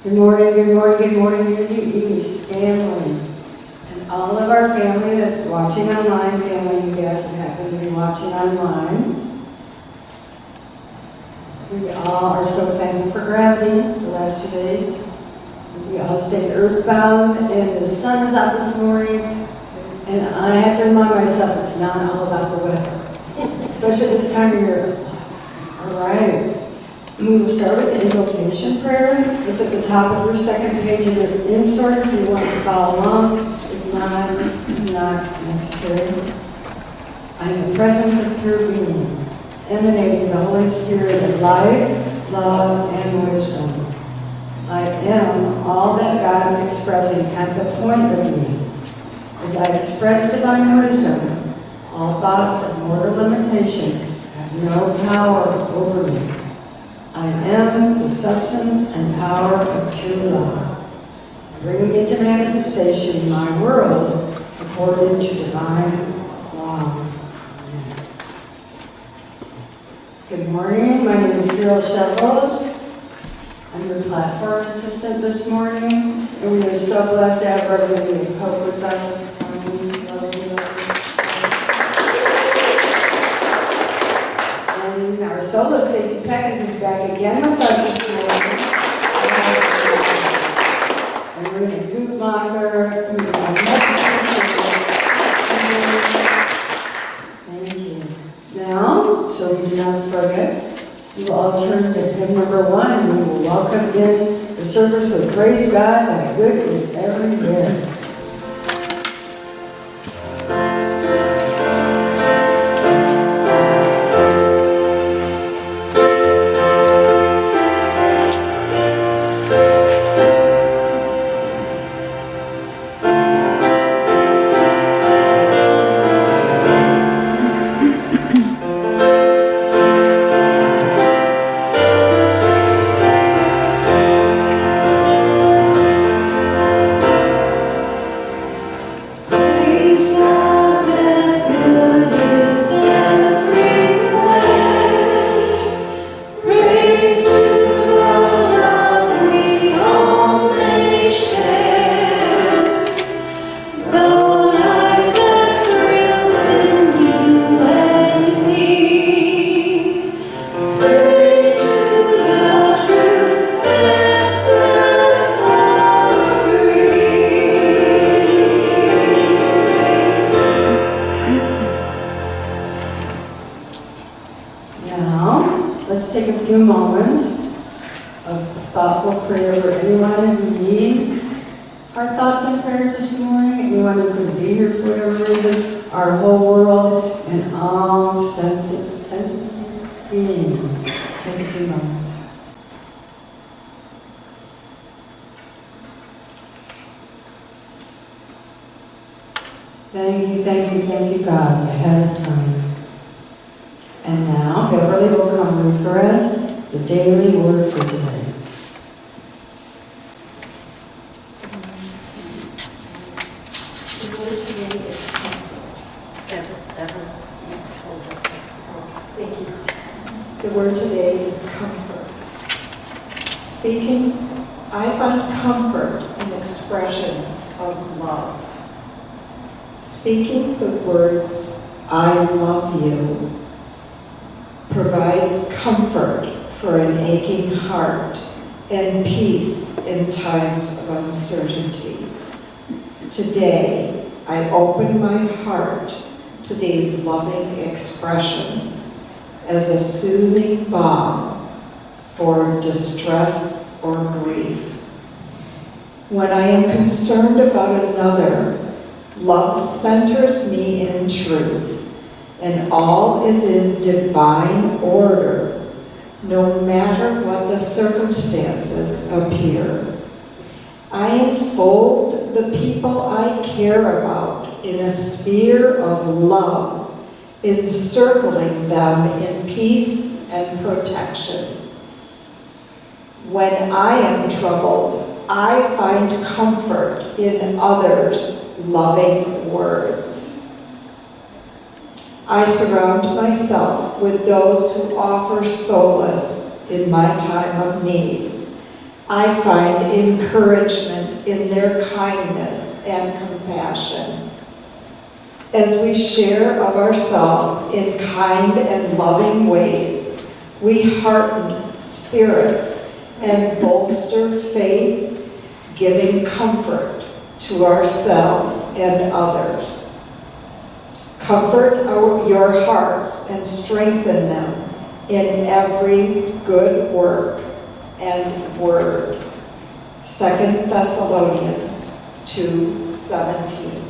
Good morning, good morning, good morning, Unity East family. And all of our family that's watching online, family you guys that happen to be watching online. We all are so thankful for gravity the last 2 days. We all stayed earthbound, and the sun is out this morning. And I have to remind myself it's not all about the weather, especially this time of year. All right. We will start with the invocation prayer. It's at the top of your second page of the insert if you want to follow along. If not, it's not necessary. I am the presence of pure being, emanating the Holy Spirit of life, love, and wisdom. I am all that God is expressing at the point of me. As I express divine wisdom, all thoughts of mortal limitation have no power over me. I am the substance and power of true love, bringing into manifestation my world according to divine law. Good morning, my name is Carol Shovels. I'm your platform assistant this morning, and we are so blessed to have Reverend Pope with us this morning. And our solo, Stacey Peckins, is back again with us this morning. And we're going to Guttmacher. Thank you. Now, so we do not forget, we will all turn to hymn number 1. We will welcome in the service with Praise God, that good is everywhere. Thank you, God, ahead of time. And now, Beverly will come read for us the daily word for today. The word today is Thank you. The word today is comfort. Speaking, I find comfort in expressions of love. Speaking the words, I love you, provides comfort for an aching heart and peace in times of uncertainty. Today, I open my heart to these loving expressions as a soothing balm for distress or grief. When I am concerned about another, love centers me in truth, and all is in divine order, no matter what the circumstances appear. I enfold the people I care about in a sphere of love, encircling them in peace and protection. When I am troubled, I find comfort in others' loving words. I surround myself with those who offer solace in my time of need, I find encouragement in their kindness and compassion. As we share of ourselves in kind and loving ways, we hearten spirits and bolster faith, giving comfort to ourselves and others. Comfort your hearts and strengthen them in every good work and word. 2 Thessalonians 2:17.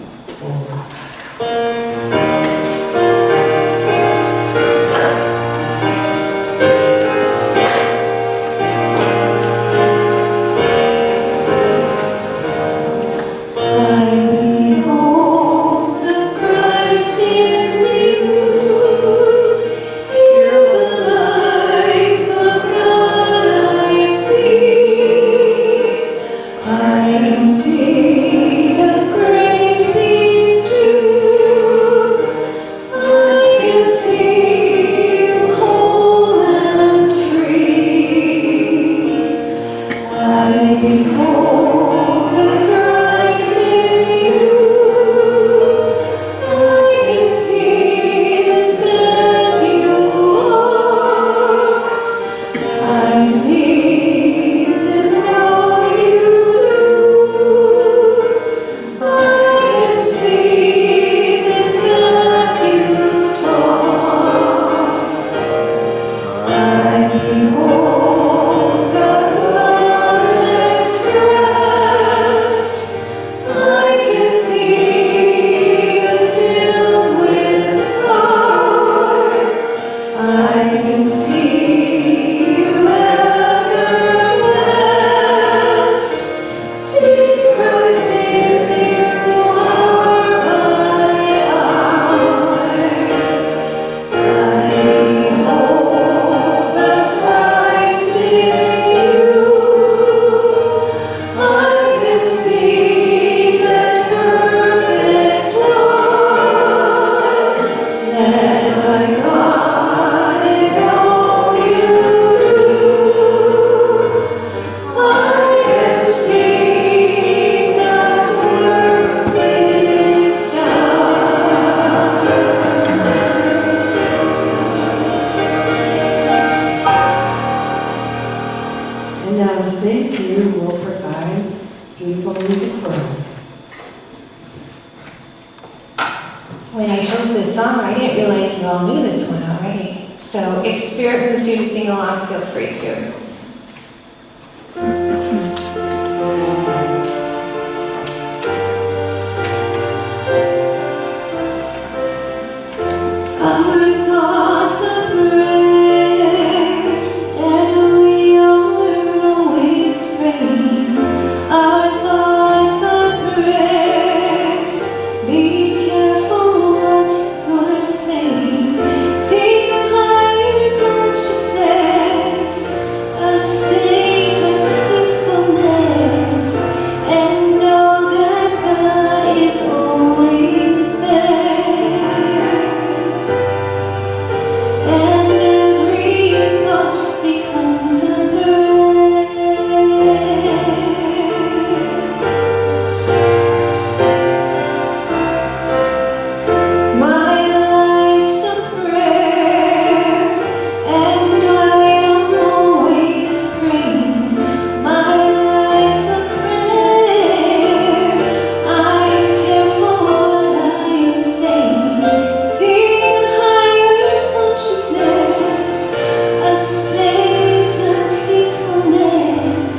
When I chose this song, I didn't realize you all knew this one already. So if Spirit moves you to sing along, feel free to. Our thoughts are prayers, and we are always praying. Our thoughts are prayers, be careful what you're saying. Seek a higher consciousness, a state of peacefulness, and know that God is always there. And every thought becomes a prayer. My life's a prayer, and I am always praying. My life's a prayer, I'm careful what I am saying. Seek a higher consciousness, a state of peacefulness,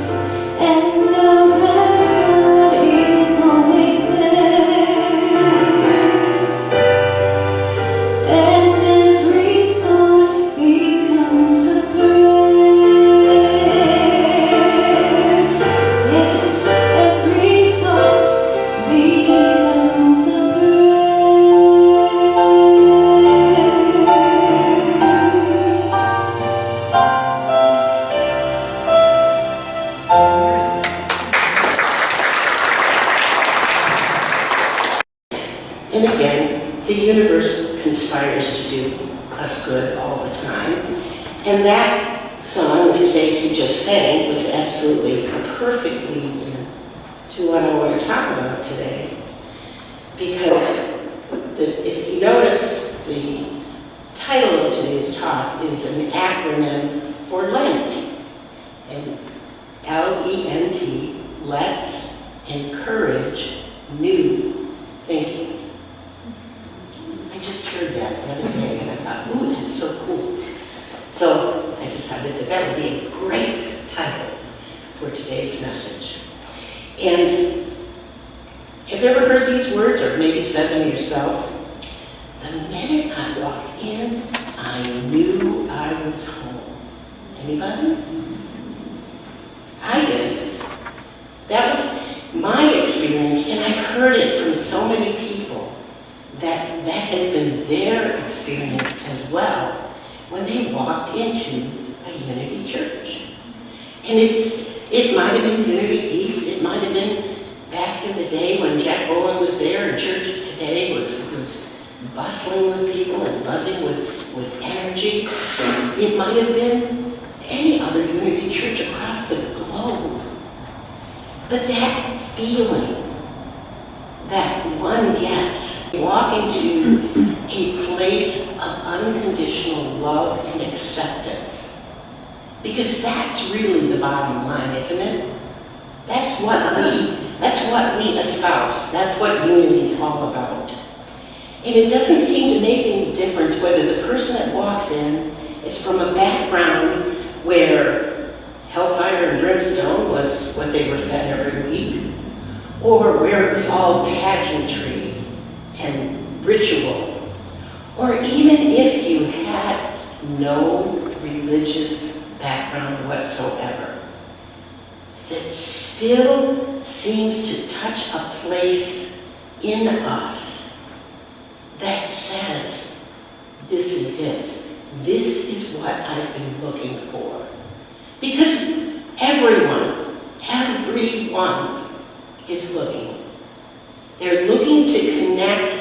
and know that God is always there. And every thought becomes a prayer. Yes, every thought becomes a And again, the universe conspires to do us good all the time. And that song that Stacy just sang was absolutely a perfect lead-in to what I want to talk about today. Because if you noticed, the title of today's talk is an acronym for Lent. And L-E-N-T, Let's Encourage New Thinking. I just heard that the other day and I thought, ooh, that's so cool. So I decided that that would be a great title for today's message. And have you ever heard these words or maybe said them yourself? The minute I walked in, I knew I was home. Anybody? I did. That was my experience, and I've heard it from so many people that that has been their experience as well when they walked into a Unity church. And it might have been Unity East, it might have been back in the day when Jack Rowland was there and church today was bustling with people and buzzing with energy. It might have been any other Unity church across the globe. But that feeling that one gets walking to a place of unconditional love and acceptance, because that's really the bottom line, isn't it? That's what we espouse. That's what Unity is all about. And it doesn't seem to make any difference whether the person that walks in is from a background where hellfire and brimstone was what they were fed every week, or where it was all pageantry and ritual, or even if you had no religious background whatsoever, that still seems to touch a place in us that says, this is it. This is what I've been looking for. Because everyone is looking. They're looking to connect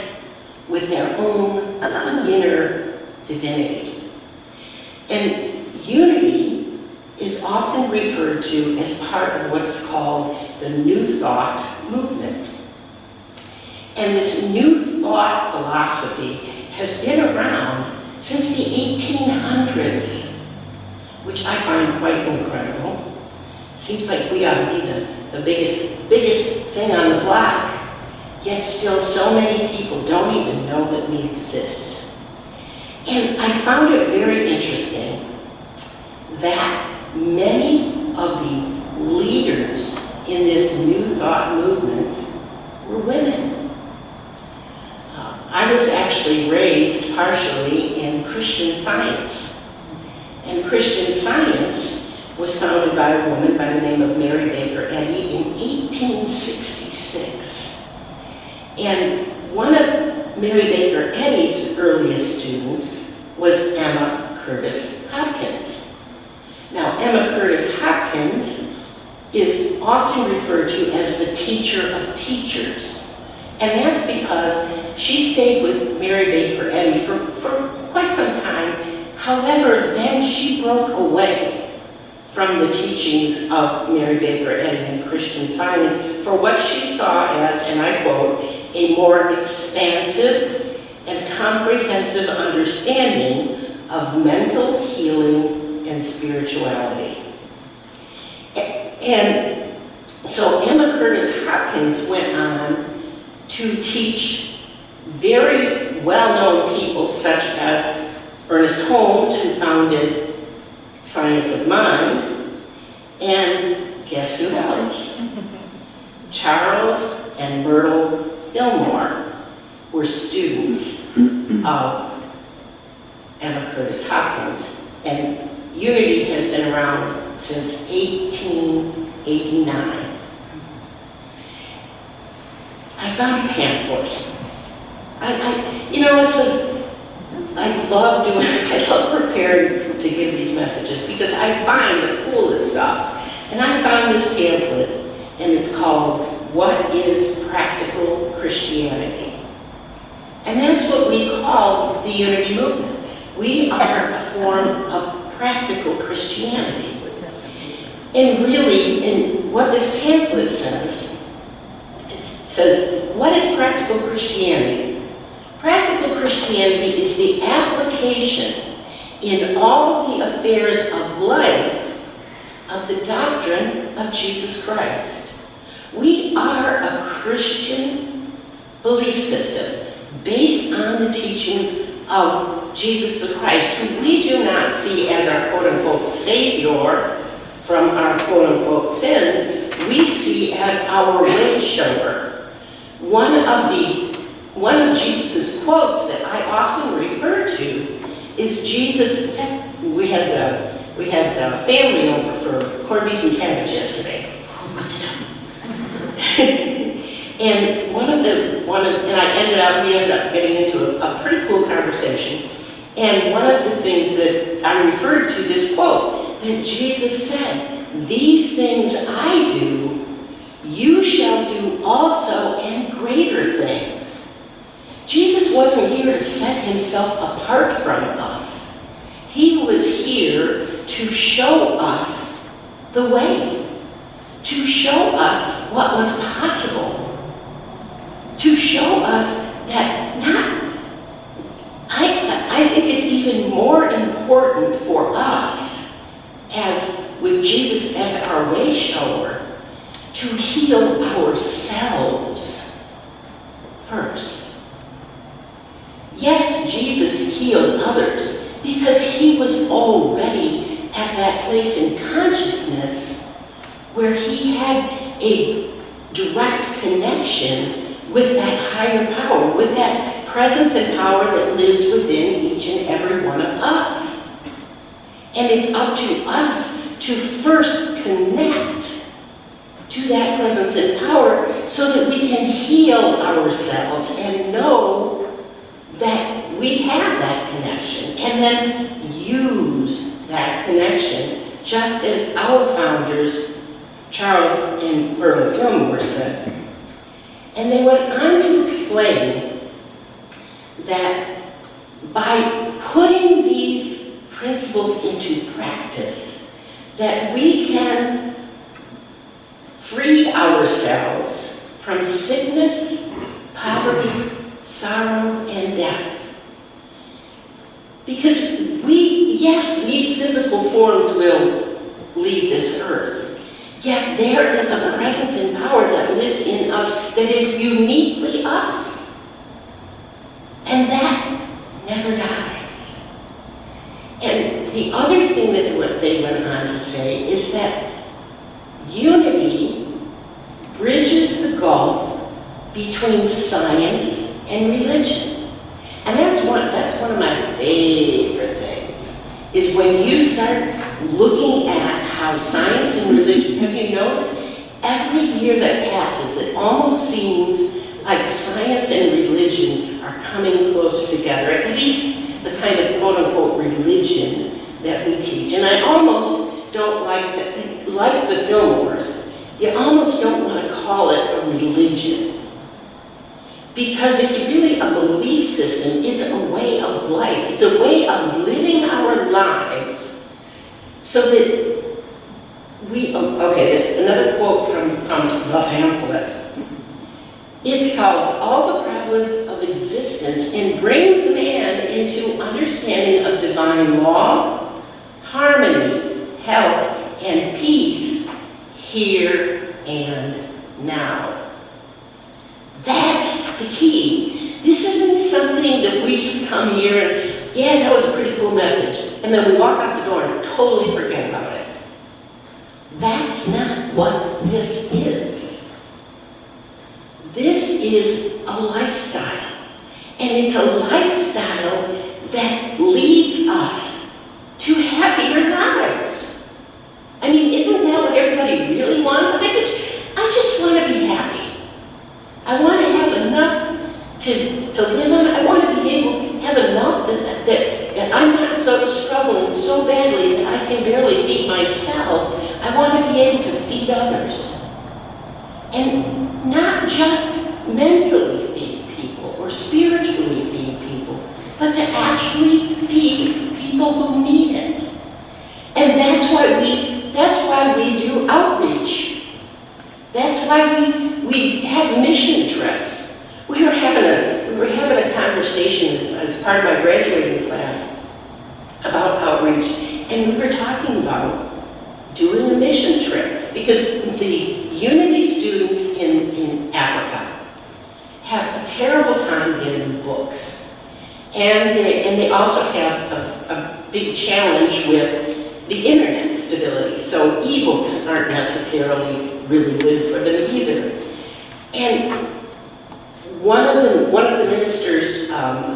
with their own inner divinity. And Unity is often referred to as part of what's called the New Thought movement. And this New Thought philosophy has been around since the 1800s, which I find quite incredible. Seems like we ought to be the biggest thing on the block, yet still so many people don't even know that we exist. And I found it very interesting that many of the leaders in this New Thought movement were women. I was actually raised partially in Christian Science. And Christian Science was founded by a woman by the name of Mary Baker Eddy in 1866. And one of Mary Baker Eddy's earliest students was Emma Curtis Hopkins. Now, Emma Curtis Hopkins is often referred to as the teacher of teachers. And that's because she stayed with Mary Baker Eddy for quite some time. However, then she broke away from the teachings of Mary Baker Eddy in Christian Science for what she saw as, and I quote, a more expansive and comprehensive understanding of mental healing and spirituality. And so Emma Curtis Hopkins went on to teach very well-known people such as Ernest Holmes, who founded Science of Mind, and guess who else? Charles and Myrtle Fillmore were students of Emma Curtis Hopkins, and Unity has been around since 1889. I found a pamphlet. I love preparing to give these messages because I find the coolest stuff. And I found this pamphlet, and it's called What is Practical Christianity? And that's what we call the Unity movement. We are a form of practical Christianity. And really, in what this pamphlet says, it says, what is practical Christianity? Practical Christianity is the application in all the affairs of life of the doctrine of Jesus Christ. We are a Christian belief system based on the teachings of Jesus the Christ, who we do not see as our quote-unquote Savior from our quote-unquote sins. We see as our way shower. One of Jesus' quotes that I often refer to is Jesus. In fact, we had family over for corned beef and cabbage yesterday. Oh, good stuff. And we ended up getting into a pretty cool conversation. And one of the things that I referred to this quote that Jesus said, "These things I do, you shall do also, and greater things." Jesus wasn't here to set himself apart from us. He was here to show us the way, to show us what was possible, to show us that I think it's even more important for us, as with Jesus as our way shower, to heal ourselves first. Yes, Jesus healed others because he was already at that place in consciousness where he had a direct connection with that higher power, with that presence and power that lives within each and every one of us. And it's up to us to first connect to that presence and power so that we can heal ourselves and know that we have that connection, and then use that connection, just as our founders, Charles and Merlin Fillmore, said. And they went on to explain that by putting these principles into practice, that we can free ourselves from sickness, poverty, sorrow, and death. Because yes, these physical forms will leave this earth, yet there is a presence and power that lives in us that is uniquely us. And that never dies. And the other thing that they went on to say is that unity bridges the gulf between science and religion. And that's one of my favorite things, is when you start looking at how science and religion, have you noticed, every year that passes, it almost seems like science and religion are coming closer together, at least the kind of quote-unquote religion that we teach. And I almost don't like the Fillmores, you almost don't want to call it a religion, because it's really a belief system. It's a way of life. It's a way of living our lives so that there's another quote from the pamphlet. It solves all the problems of existence and brings man into understanding of divine law, harmony, health, and peace here and now. That's the key. This isn't something that we just come here and, yeah, that was a pretty cool message, and then we walk out the door and totally forget about it. That's not what this is. This is a lifestyle. And it's a lifestyle that leads us to happier lives. I mean, isn't that what everybody really wants? I just want to be happy. I want to have enough to live on. I want to be able to have enough that I'm not so struggling so badly that I can barely feed myself. I want to be able to feed others. And not just mentally feed people or spiritually feed people, but to actually feed people who need it. why we have mission trips. We were having a conversation as part of my graduating class about outreach, and we were talking about doing a mission trip because the Unity students in Africa have a terrible time getting books. And they also have a big challenge with the internet stability. So e-books aren't necessarily really good for them either. And one of the ministers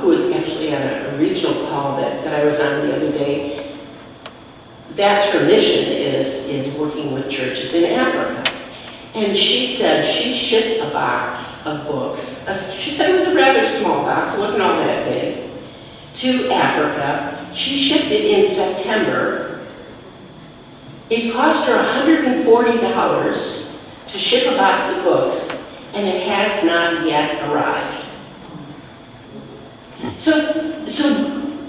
who was actually on a regional call that I was on the other day, that's her mission is working with churches in Africa. And she said she shipped a box of books. She said it was a rather small box, it wasn't all that big, to Africa. She shipped it in September. It cost her $140 to ship a box of books, and it has not yet arrived. So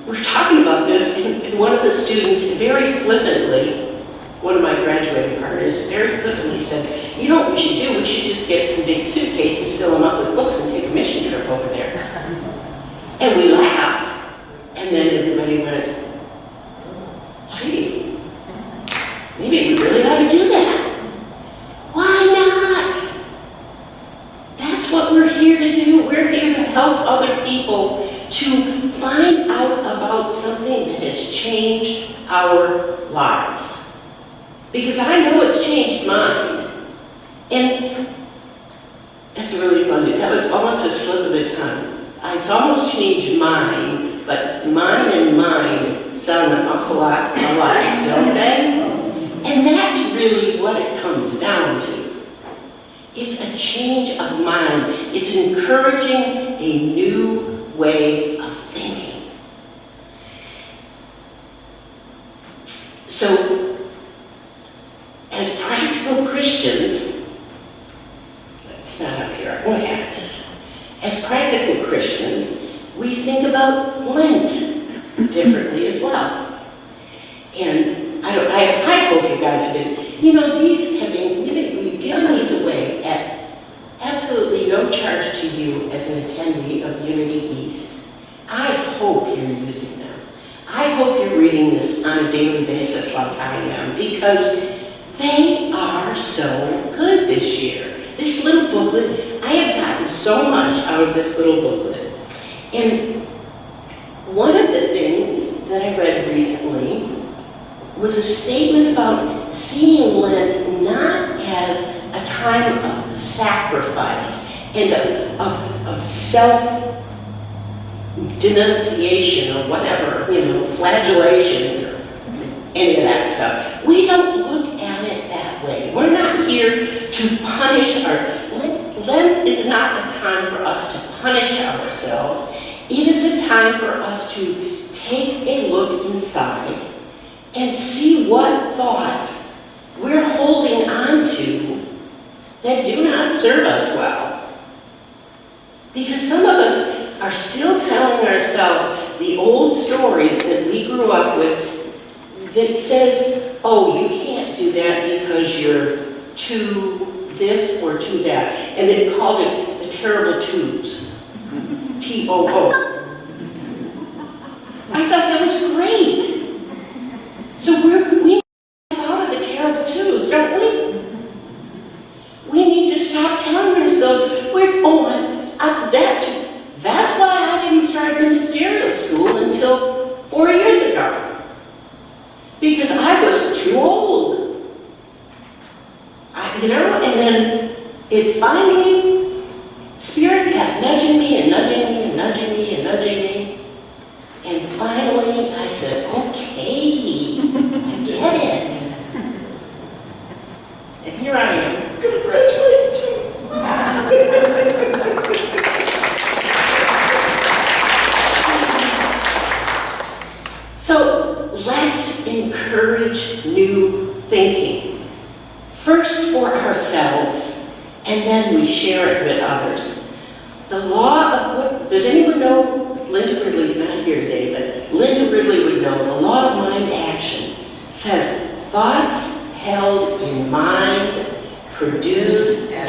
we're talking about this, and one of the students very flippantly, one of my graduating partners, very flippantly said, you know what we should do? We should just get some big suitcases, fill them up with books, and take a mission trip over there. And we laughed, and then everybody went, gee, maybe we really ought to do that. Why not? That's what we're here to do. We're here to help other people to find out about something that has changed our lives. Because I know it's changed mine. And that's really funny. That was almost a slip of the tongue. It's almost changed mine, but mine and mine sound an awful lot alike, don't they? And that's really what it comes down to. It's a change of mind. It's encouraging a new way of thinking. So, as practical Christians, it's not up here, I won't have this. As practical Christians, we think about Lent differently as well. And I hope you guys have been, these have been, we've given these away at absolutely no charge to you as an attendee of Unity East. I hope you're using them. I hope you're reading this on a daily basis like I am, because they are so good this year. This little booklet, I have gotten so much out of this little booklet. And one of the things that I read recently was a statement about seeing Lent not as a time of sacrifice and of self-denunciation or whatever, flagellation or any of that stuff. We don't look at it that way. We're not here to punish Lent is not a time for us to punish ourselves. It is a time for us to take a look inside and see what thoughts we're holding on to that do not serve us well. Because some of us are still telling ourselves the old stories that we grew up with that says, oh, you can't do that because you're too this or too that. And they called it the terrible twos. T-O-O. I thought that was great. So we need to get out of the terrible twos, don't we? We need to stop telling ourselves, that's why I didn't start ministerial school until 4 years ago. Because I was too old. And then it finally, Spirit kept nudging me and nudging me and nudging me and nudging me. And finally, I said, okay, I get it. And here I am, going to graduate too. So let's encourage new thinking. First for ourselves, and then we share it with others. The law of, does anyone know, Linda Ridley's not here today, but Linda Ridley would know, the law of mind action says thoughts held in mind produce action.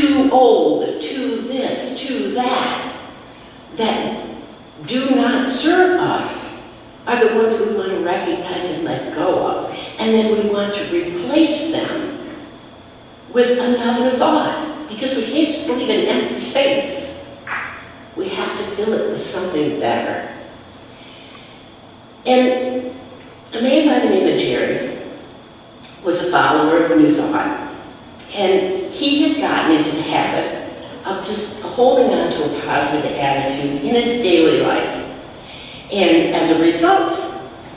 too old, too this, too that do not serve us are the ones we want to recognize and let go of. And then we want to replace them with another thought, because we can't just leave an empty space. We have to fill it with something better. And a man by the name of Jerry was a follower of New Thought, and he had gotten into the habit of just holding on to a positive attitude in his daily life. And as a result,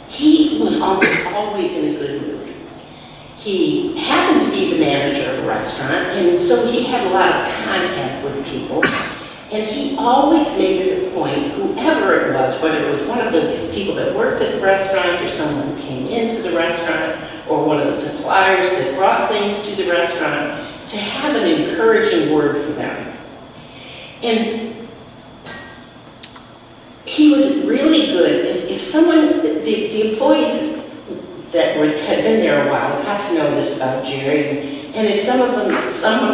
he was almost always in a good mood. He happened to be the manager of a restaurant, and so he had a lot of contact with people. And he always made it a point, whoever it was, whether it was one of the people that worked at the restaurant or someone who came into the restaurant or one of the suppliers that brought things to the restaurant, to have an encouraging word for them. And he was really good. If someone, the employees that had been there a while got to know this about Jerry, and if someone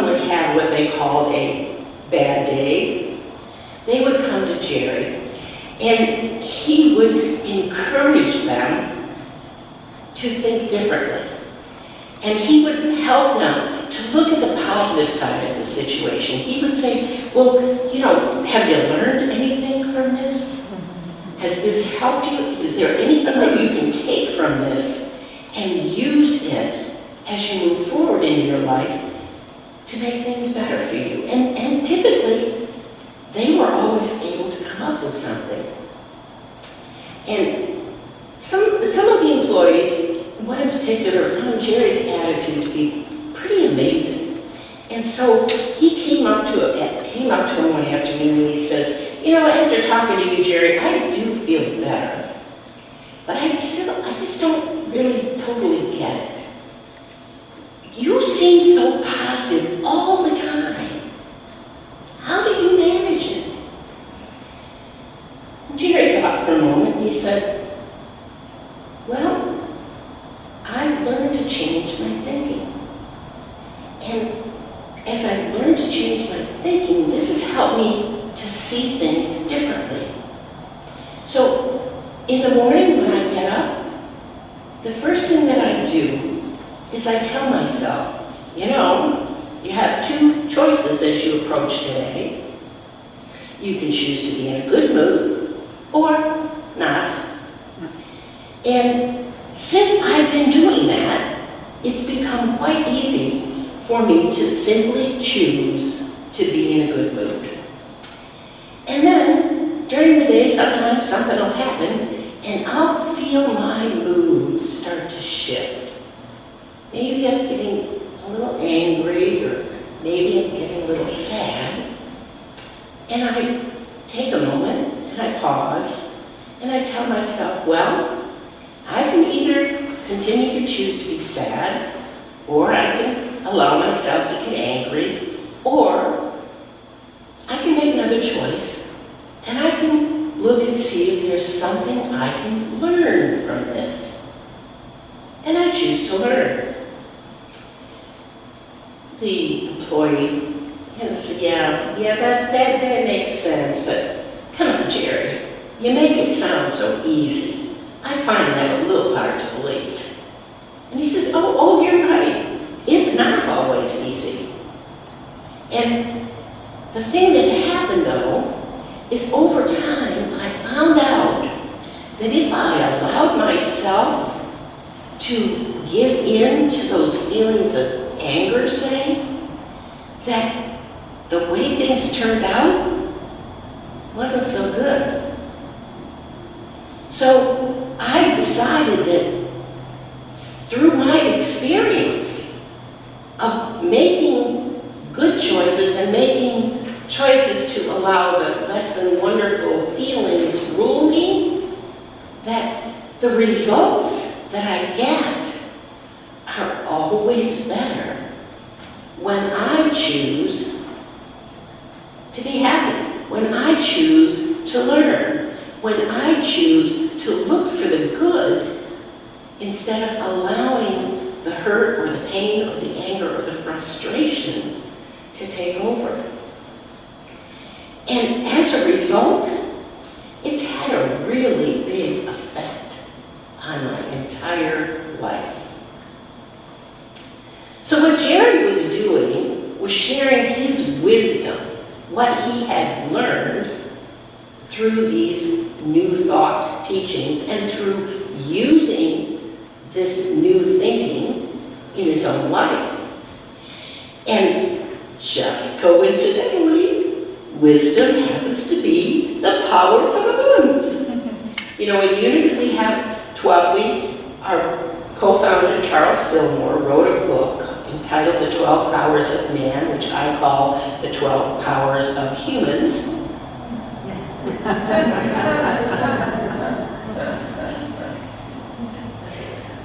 would have what they called a bad day, they would come to Jerry, and he would encourage them to think differently. And he would help them to look at the positive side of the situation. He would say, well, have you learned anything from this? Has this helped you? Is there anything that you can take from this and use it as you move forward in your life to make things better for you? And typically, they were always able to come up with something. And some of the employees, one in particular, found Jerry's attitude to be pretty amazing. And so he came up to him one afternoon and he says, after talking to you, Jerry, I do feel better. But I just don't really totally get it. You seem so positive all the time. How do you manage it? And Jerry thought for a moment and he said, well, I've learned to change my thinking. And as I've learned to change my thinking, this has helped me to see things differently. So in the morning when I get up, the first thing that I do is I tell myself, you have two choices as you approach today. You can choose to be in a good mood or not. And since I've been doing that, it's become quite easy for me to simply choose to be in a good mood. And then, during the day, sometimes something will happen, and I'll feel my mood start to shift. Maybe I'm getting a little angry, or maybe I'm getting a little sad. And I take a moment, and I pause, and I tell myself, well, I can either continue to choose to be sad, or I can allow myself to get angry, or I can make another choice, and I can look and see if there's something I can learn from this. And I choose to learn. The employee said, yeah, that makes sense, but come on, Jerry, you make it sound so easy. I find that a little hard to believe. And he says, oh, you're right. It's not always easy. And the thing that's happened, though, is over time, I found out that if I allowed myself to give in to those feelings of anger, say, that the way things turned out wasn't so good. So I decided that through my experience of making good choices and making choices to allow the less than wonderful feelings rule me, that the results that I get are always better when I choose to be happy, when I choose to learn, when I choose to look for the good instead of allowing the hurt or the pain or the anger or the frustration to to take over. And as a result, it's had a really big effect on my entire life. So what Jerry was doing was sharing his wisdom, what he had learned through these New Thought teachings and through using this new thinking in his own life. And just coincidentally, wisdom happens to be the power for the month. You know, in Unity we have 12, our co-founder Charles Fillmore wrote a book entitled The 12 Powers of Man, which I call The 12 Powers of Humans.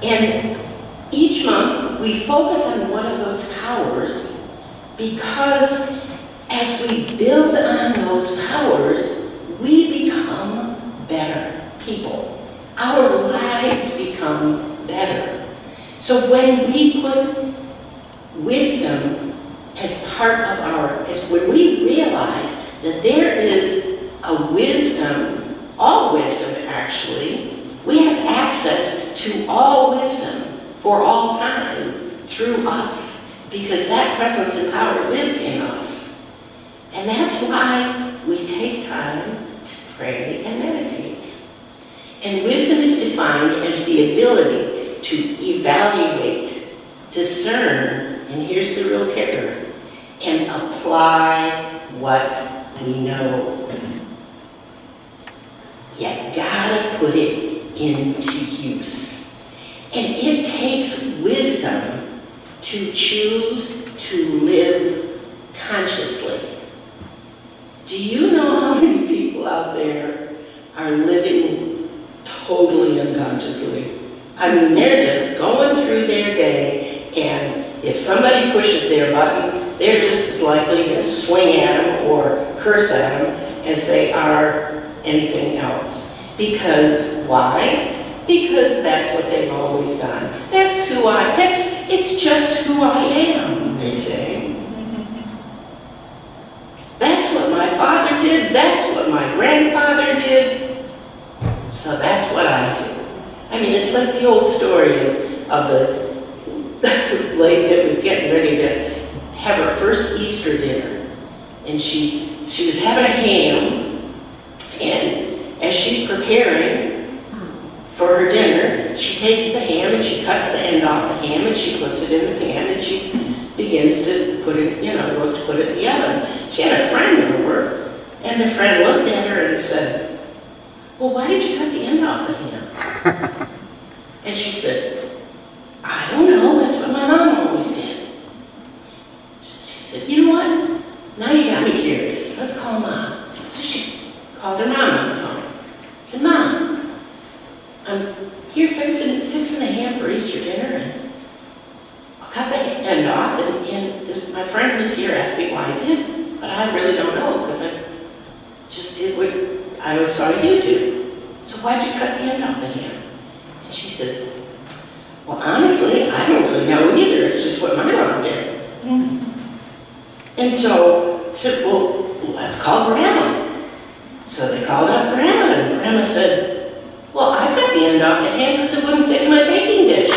And each month we focus on one of those powers because as we build on those powers, we become better people. Our lives become better. So when we put wisdom as part of when we realize that there is a wisdom, all wisdom actually, we have access to all wisdom for all time through us, because that presence and power lives in us. And that's why we take time to pray and meditate. And wisdom is defined as the ability to evaluate, discern, and here's the real kicker, and apply what we know. You gotta put it into use. And it takes wisdom to choose to live consciously. Do you know how many people out there are living totally unconsciously? I mean, they're just going through their day, and if somebody pushes their button, they're just as likely to swing at them or curse at them as they are anything else. Because why? Because that's what they've always done. It's just who I am, they say. That's what my father did, that's what my grandfather did, so that's what I do. I mean, it's like the old story of the lady that was getting ready to have her first Easter dinner. And she was having a ham, and as she's preparing for her dinner, she takes the ham and she cuts the end off the ham and she puts it in the pan and she begins to put it, goes to put it in the oven. She had a friend over, and the friend looked at her and said, "Well, why did you cut the end off the ham?" And she said, "I don't know, that's what my mom always did." She said, "You know what? Now you got me curious. Let's call Mom." So she called her mom on the phone. Said, "Mom, I'm here fixing the ham for Easter dinner, and I'll cut the end off, and my friend who's here asked me why I did, but I really don't know, because I just did what I always saw you do. So why'd you cut the end off the ham?" And she said, "Well, honestly, I don't really know either. It's just what my mom did." And so I said, "Well, let's call Grandma." So they called up Grandma, and Grandma said, "Well, I cut the end off the ham because it wouldn't fit in my baking dish."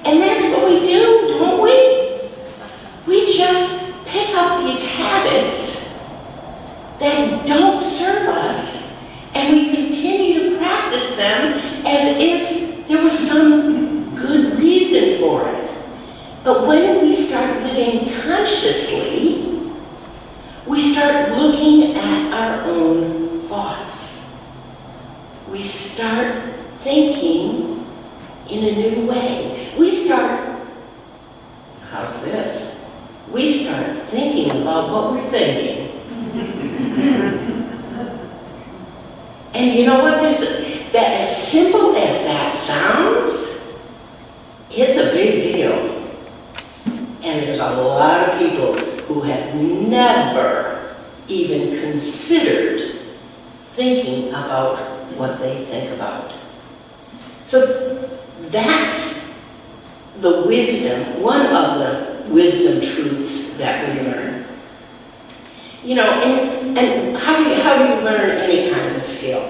And that's what we do, don't we? We just pick up these habits that don't serve us, and we continue to practice them as if there was some good reason for it. But when we start living consciously, we start looking at our own thoughts. We start thinking in a new way. How's this? We start thinking about what we're thinking. And you know what? That as simple as that sounds, it's a big deal. And there's a lot of people who have never even considered thinking about what they think about. So that's the wisdom, one of the wisdom truths that we learn. You know, and how do you learn any kind of a skill?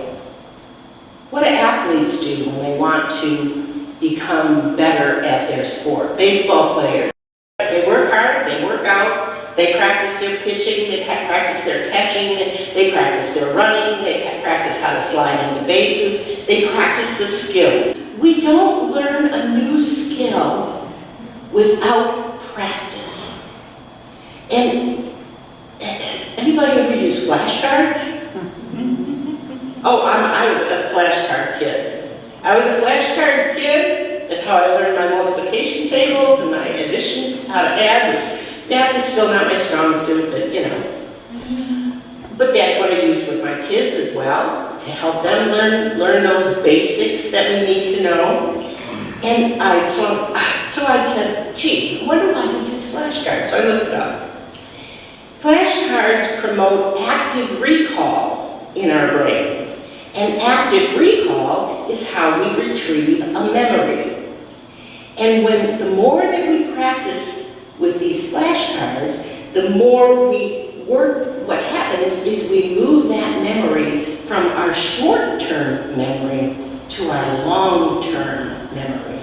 What do athletes do when they want to become better at their sport? Baseball players, they work hard, they work out, they practice their pitching, they practice their catching, they practice their running, they practice how to slide in the bases, they practice the skill. We don't learn a new skill without practice. And anybody ever use flashcards? Oh, I was a flashcard kid. I was a flashcard kid. That's how I learned my multiplication tables and my addition, how to add, which math is still not my strong suit, but you know. But that's what I used with my kids as well, to help them learn those basics that we need to know. And so I said, gee, I wonder why we use flashcards. So I looked it up. Flashcards promote active recall in our brain. And active recall is how we retrieve a memory. And the more that we practice with these flashcards, the more we work, what happens is we move that memory from our short-term memory to our long-term memory.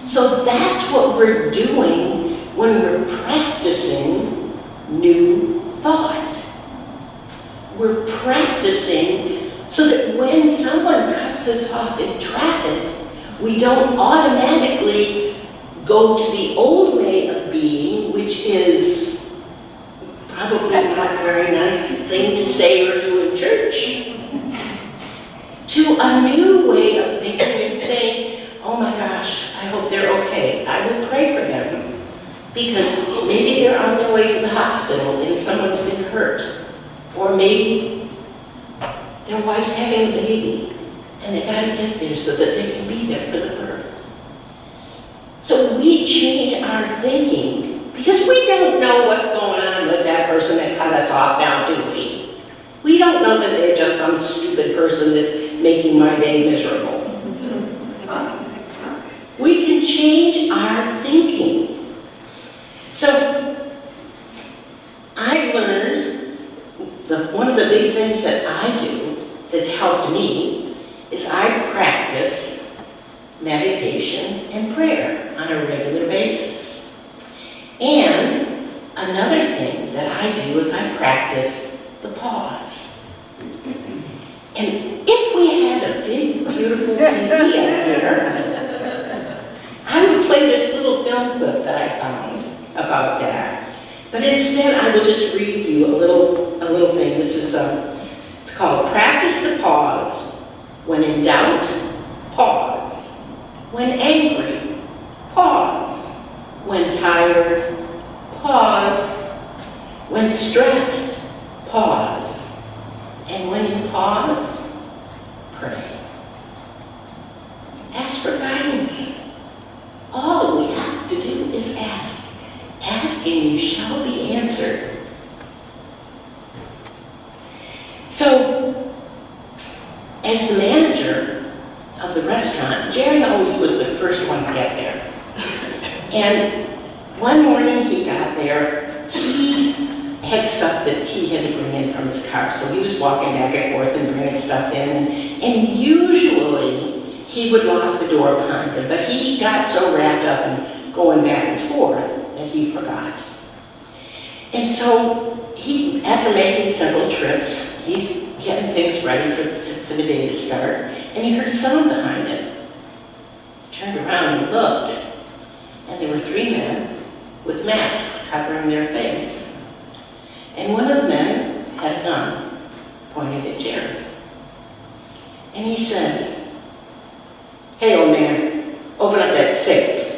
So that's what we're doing when we're practicing new thought. We're practicing so that when someone cuts us off in traffic, we don't automatically go to the old way of being, which is probably not a very nice thing to say or do in church, to a new way of thinking and saying, oh my gosh, I hope they're okay. I will pray for them. Because maybe they're on their way to the hospital and someone's been hurt. Or maybe their wife's having a baby and they gotta get there so that they can be there for the birth. So we change our thinking because we don't know what's going on with that person that cut us off now, do we? We don't know that they're just some stupid person that's making my day miserable. We can change our thinking. So I've learned one of the big things that I do that's helped me is I practice meditation and prayer on a regular basis. And another thing that I do is I practice the pause. And if we had a big, beautiful TV up here, I would play this little film clip that I found about that. But instead, I will just read you a little thing. This is it's called Practice the Pause. When in doubt, pause. When angry, pause. When tired, pause. When stressed, pause. And when you pause, pray. Ask for guidance. All we have to do is ask. Ask and you shall be answered. So, as the manager of the restaurant, Jerry always was the first one to get there. And one morning he got there, he had stuff that he had to bring in from his car. So he was walking back and forth and bringing stuff in. And usually he would lock the door behind him, but he got so wrapped up in going back and forth that he forgot. And so after making several trips, he's getting things ready for the day to start, and he heard a sound behind him. He turned around and looked, and there were 3 men with masks covering their face. And one of the men had a gun pointed at Jerry. And he said, "Hey, old man, open up that safe."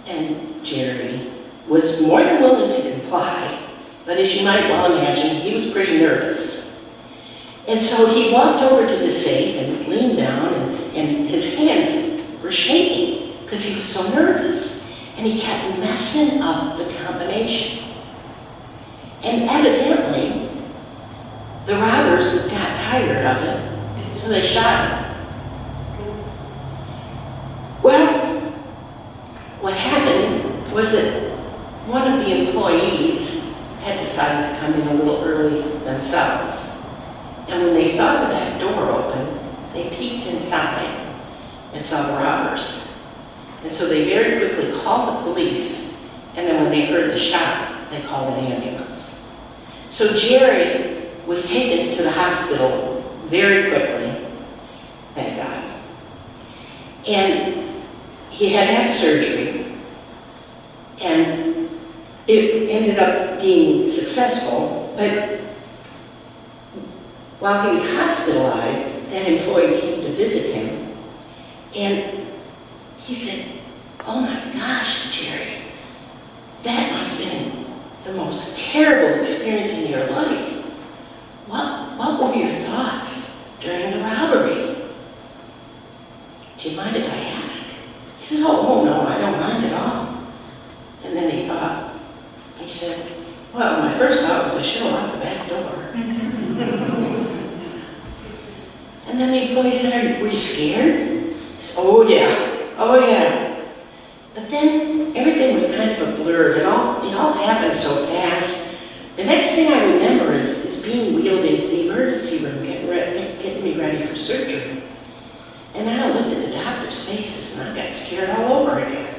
And Jerry was more than willing to comply, but as you might well imagine, he was pretty nervous. And so he walked over to the safe and leaned down, and his hands were shaking because he was so nervous. And he kept messing up the combination. And evidently, the robbers got tired of it, so they shot him. Well, was that one of the employees had decided to come in a little early themselves. And when they saw that door open, they peeked inside and saw robbers. And so they very quickly called the police, and then when they heard the shot, they called an ambulance. So Jerry was taken to the hospital very quickly, thank God. And he had had surgery, and it ended up being successful, but while he was hospitalized, that employee came to visit him, and he said, "Oh my gosh, Jerry, that must have been the most terrible experience in your life. What were your thoughts during the robbery? Do you mind if I ask?" He said, oh no, I don't mind at all. And then he said, well, my first thought was I should have locked the back door. And then the employee said, were you scared? He said, oh yeah. But then everything was kind of a blur. It all happened so fast. The next thing I remember is being wheeled into the emergency room, getting me ready for surgery. And I looked at the doctor's faces and I got scared all over again.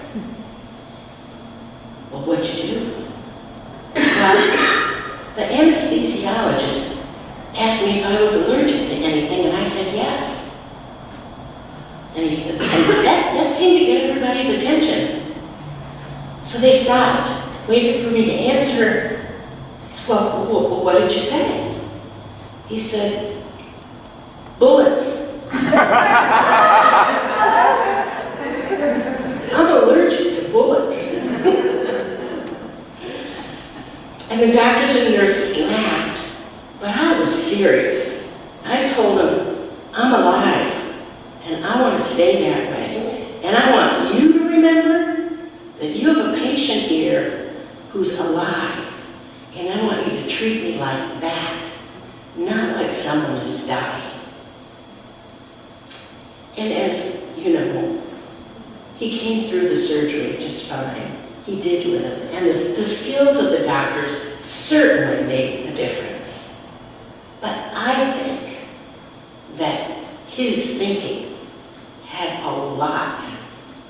Well, what'd you do? Well, the anesthesiologist asked me if I was allergic to anything, and I said yes. And he said, and that seemed to get everybody's attention. So they stopped, waited for me to answer. I said, well, what did you say? He said, bullets. I'm allergic to bullets. And the doctors and nurses laughed, but I was serious. I told them, I'm alive, and I want to stay that way. And I want you to remember that you have a patient here who's alive, and I want you to treat me like that, not like someone who's dying. And as you know, he came through the surgery just fine. He did live. And the skills of the doctors certainly made a difference. But I think that his thinking had a lot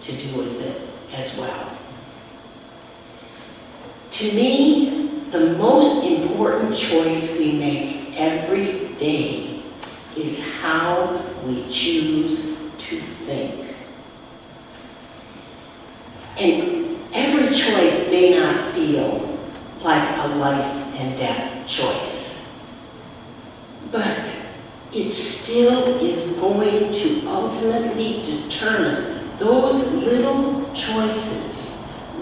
to do with it as well. To me, the most important choice we make every day is how we choose to think. And every choice may not feel like a life and death choice, but it still is going to ultimately determine those little choices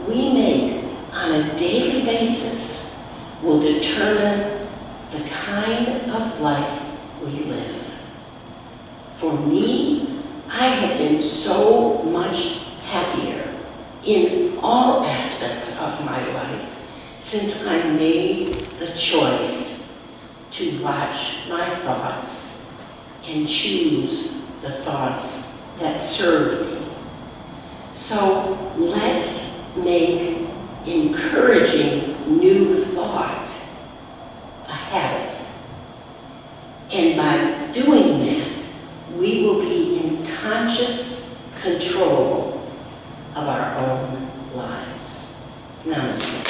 we make on a daily basis will determine the kind of life we live. For me, I have been so much happier in all aspects of my life since I made the choice to watch my thoughts and choose the thoughts that serve me. So let's make encouraging new thought a habit. And by doing that, we will be in conscious control of our own lives. Namaste.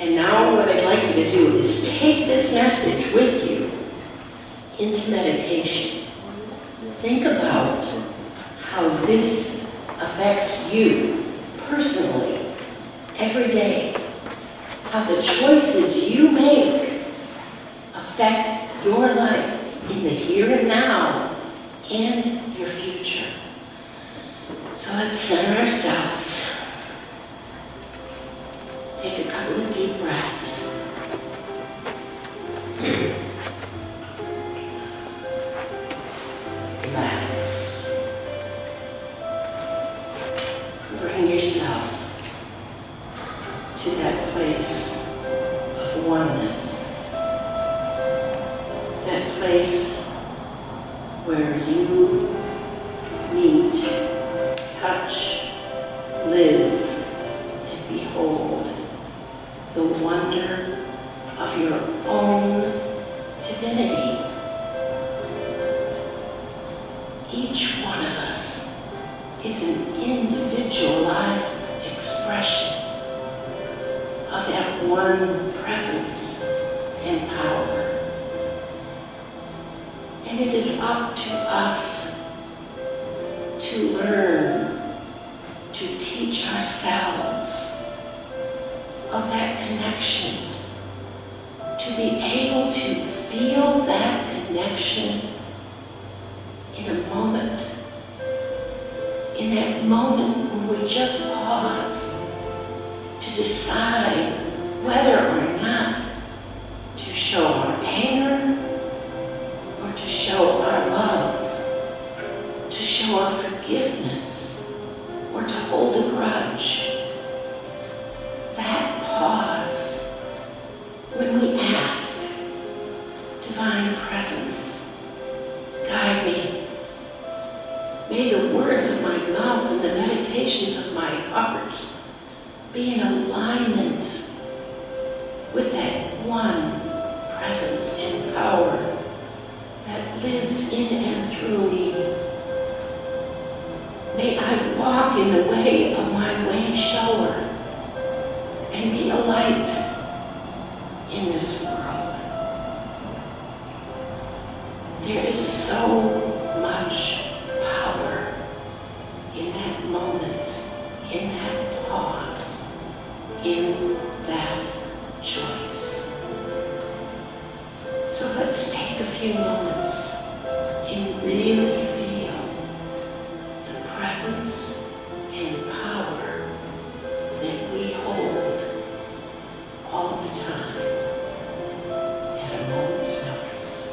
And now what I'd like you to do is take this message with you into meditation. Think about how this affects you personally every day. How the choices you make affect your life in the here and now and your future. So let's center ourselves. Take a couple of deep breaths. Relax. Bring yourself to that place of oneness. That place where you each one of us is an individualized expression of that one presence and power. And it is up to us to learn, to teach ourselves of that connection, to be able to feel that connection in a moment, in that moment when we just pause to decide whether or not to show our anger or to show our love, to show our forgiveness or to hold a grudge. That pause when we ask, Divine Presence, guide me. May the words of my mouth and the meditations of my heart be in alignment with that one presence and power that lives in and through me. May I walk in the way of my way shower and be a light in this world. There is so much power in that moment, in that pause, in that choice. So let's take a few moments and really feel the presence and power that we hold all the time at a moment's notice.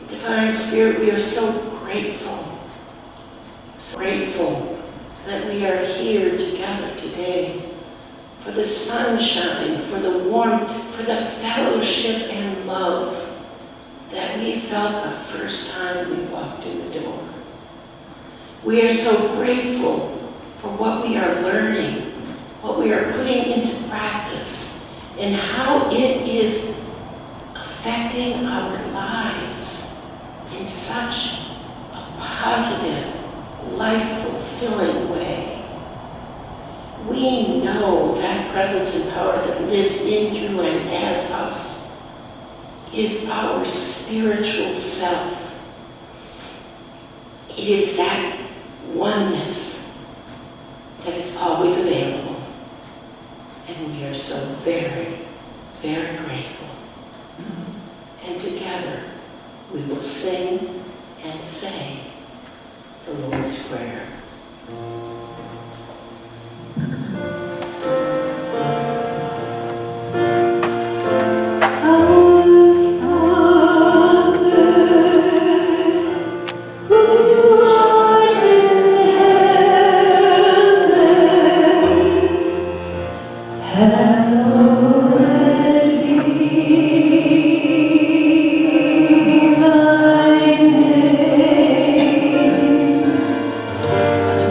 Divine Spirit, we are so grateful that we are here together today for the sunshine, for the warmth, for the fellowship and love that we felt the first time we walked in the door. We are so grateful for what we are learning, what we are putting into practice, and how it is affecting our lives in such a positive, life-fulfilling way. We know that presence and power that lives in, through, and as us is our spiritual self. It is that oneness that is always available. And we are so very, very grateful. And together, we will sing and say the Lord's Prayer.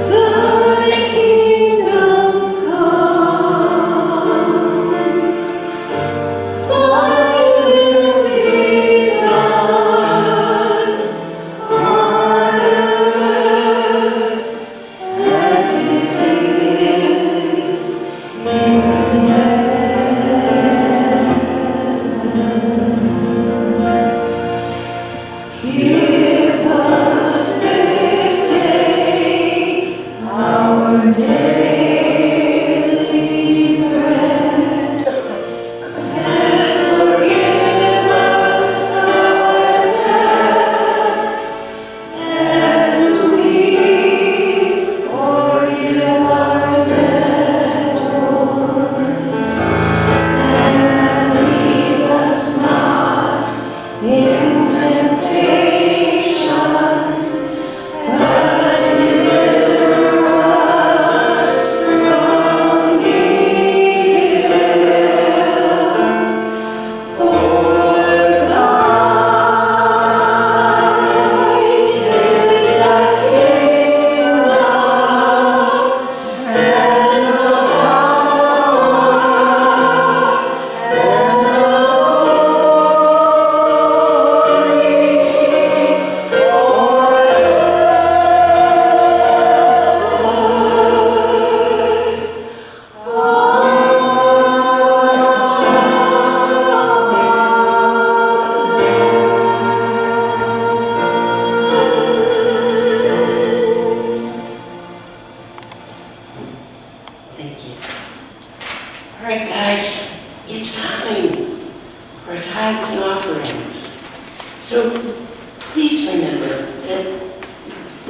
The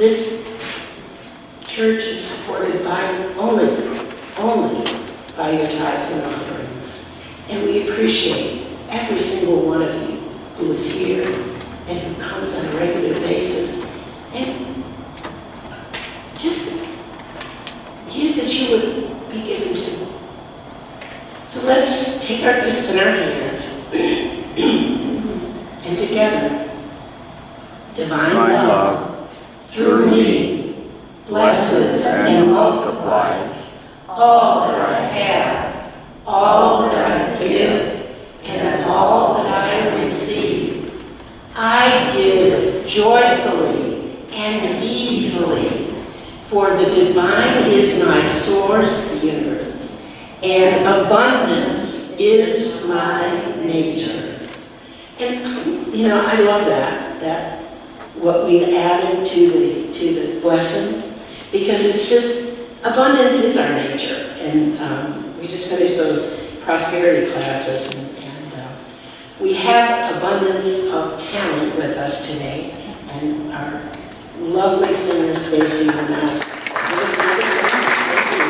this church is supported by only by your tithes and offerings. And we appreciate every single one of you who is here and who comes on a regular basis. And just give as you would be given to. So let's take our gifts in our hands and together, divine love through me blesses and multiplies all that I have, all that I give, and all that I receive. I give joyfully and easily, for the divine is my source, the universe, and abundance is my nature. And you know, I love that what we've added to the blessing, because it's just abundance is our nature. And we just finished those prosperity classes, and we have abundance of talent with us today, and our lovely singer Stacy will now give us another song. Thank you.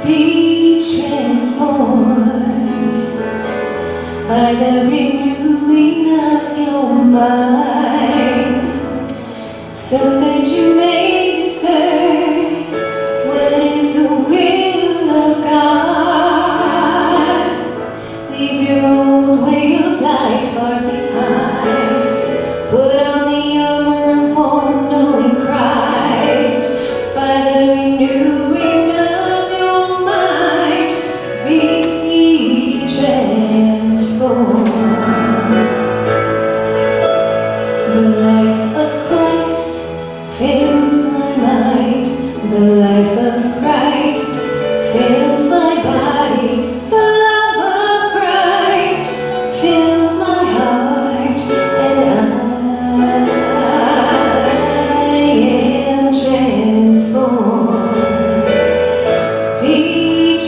Be transformed by the renewing of your mind, so that you may discern what is the will of God. Leave your old way of life far behind. Put on the armor of all-knowing Christ. By the renewing of your mind, be transformed. The life of Christ fills my mind. The life of Christ fills my body. The love of Christ fills my heart, and I am transformed. Be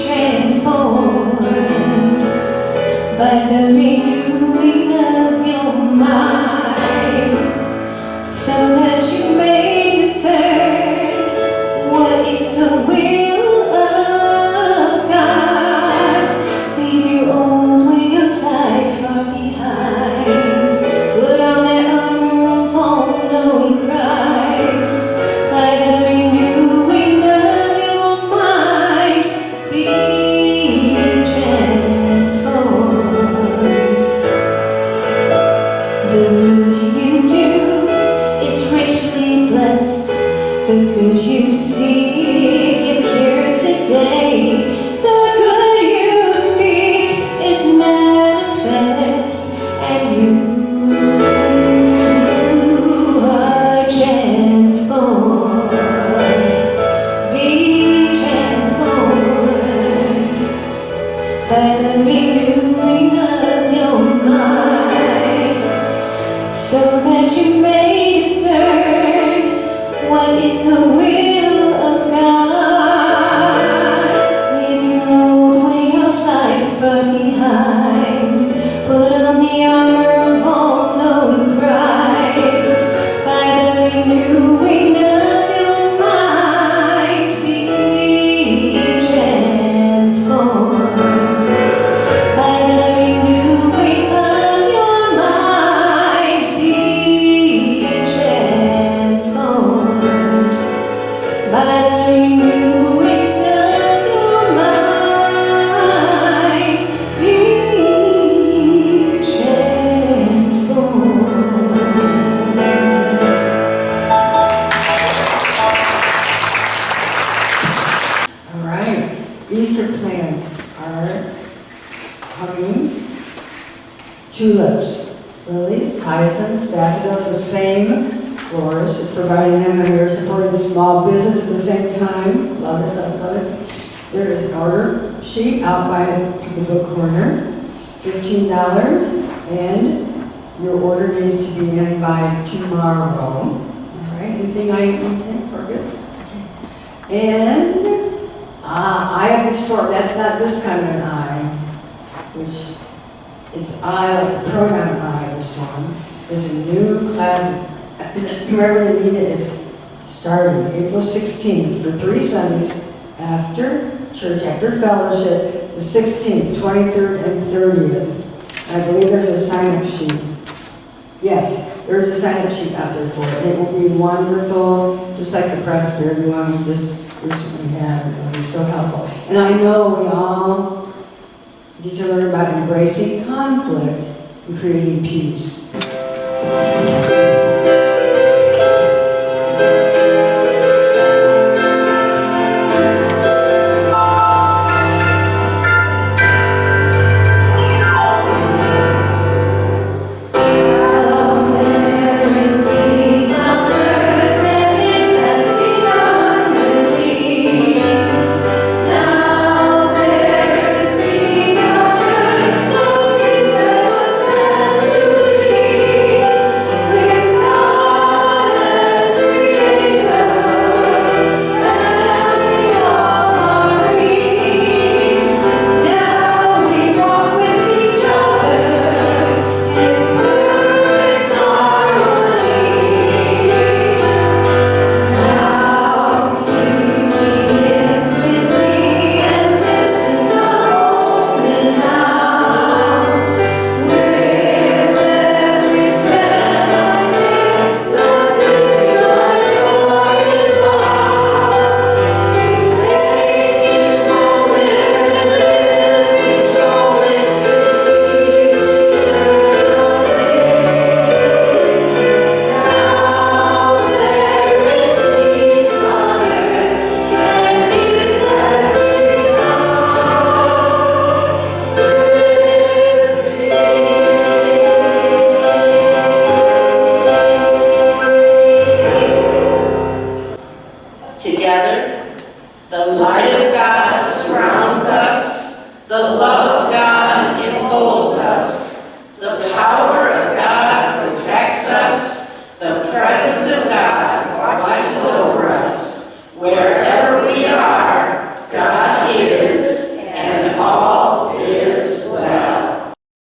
transformed by the renewing of your mind, so that you may discern what is the will of God. Leave your old way of life far behind. Put on that armor of all-knowing Christ. By the renewing of your mind, be transformed. The good you do is richly blessed. The good you seek is here today. The good you speak is manifest, and you are transformed. Be transformed by the renewing of your mind, so that you may discern what is the will of God. Leave your old way of life far behind. Put on the armor of all-knowing Christ. By the renewing of your mind, be transformed. By the renewing of your mind, be transformed. By the renewing of your mind, be transformed. All right, Easter plants are humming, tulips, lilies, hyacinths, daffodils, the same florist is providing them, and we are supporting small business at the same time. Love it, love it, love it. There is an order sheet out by the book corner, $15, and your order needs to be in by tomorrow. All right, anything I think we're good? And eye of the storm, that's not this kind of an eye, which It's I, like the pronoun I, this one. There's a new class, Reverend Anita is starting April 16th for 3 Sundays after church, after fellowship, the 16th, 23rd, and 30th. I believe there's a sign-up sheet. Yes, there's a sign-up sheet out there for it. It will be wonderful, just like the Prosperity one we just recently had. It will be so helpful. And I know we all need to learn about embracing conflict and creating peace.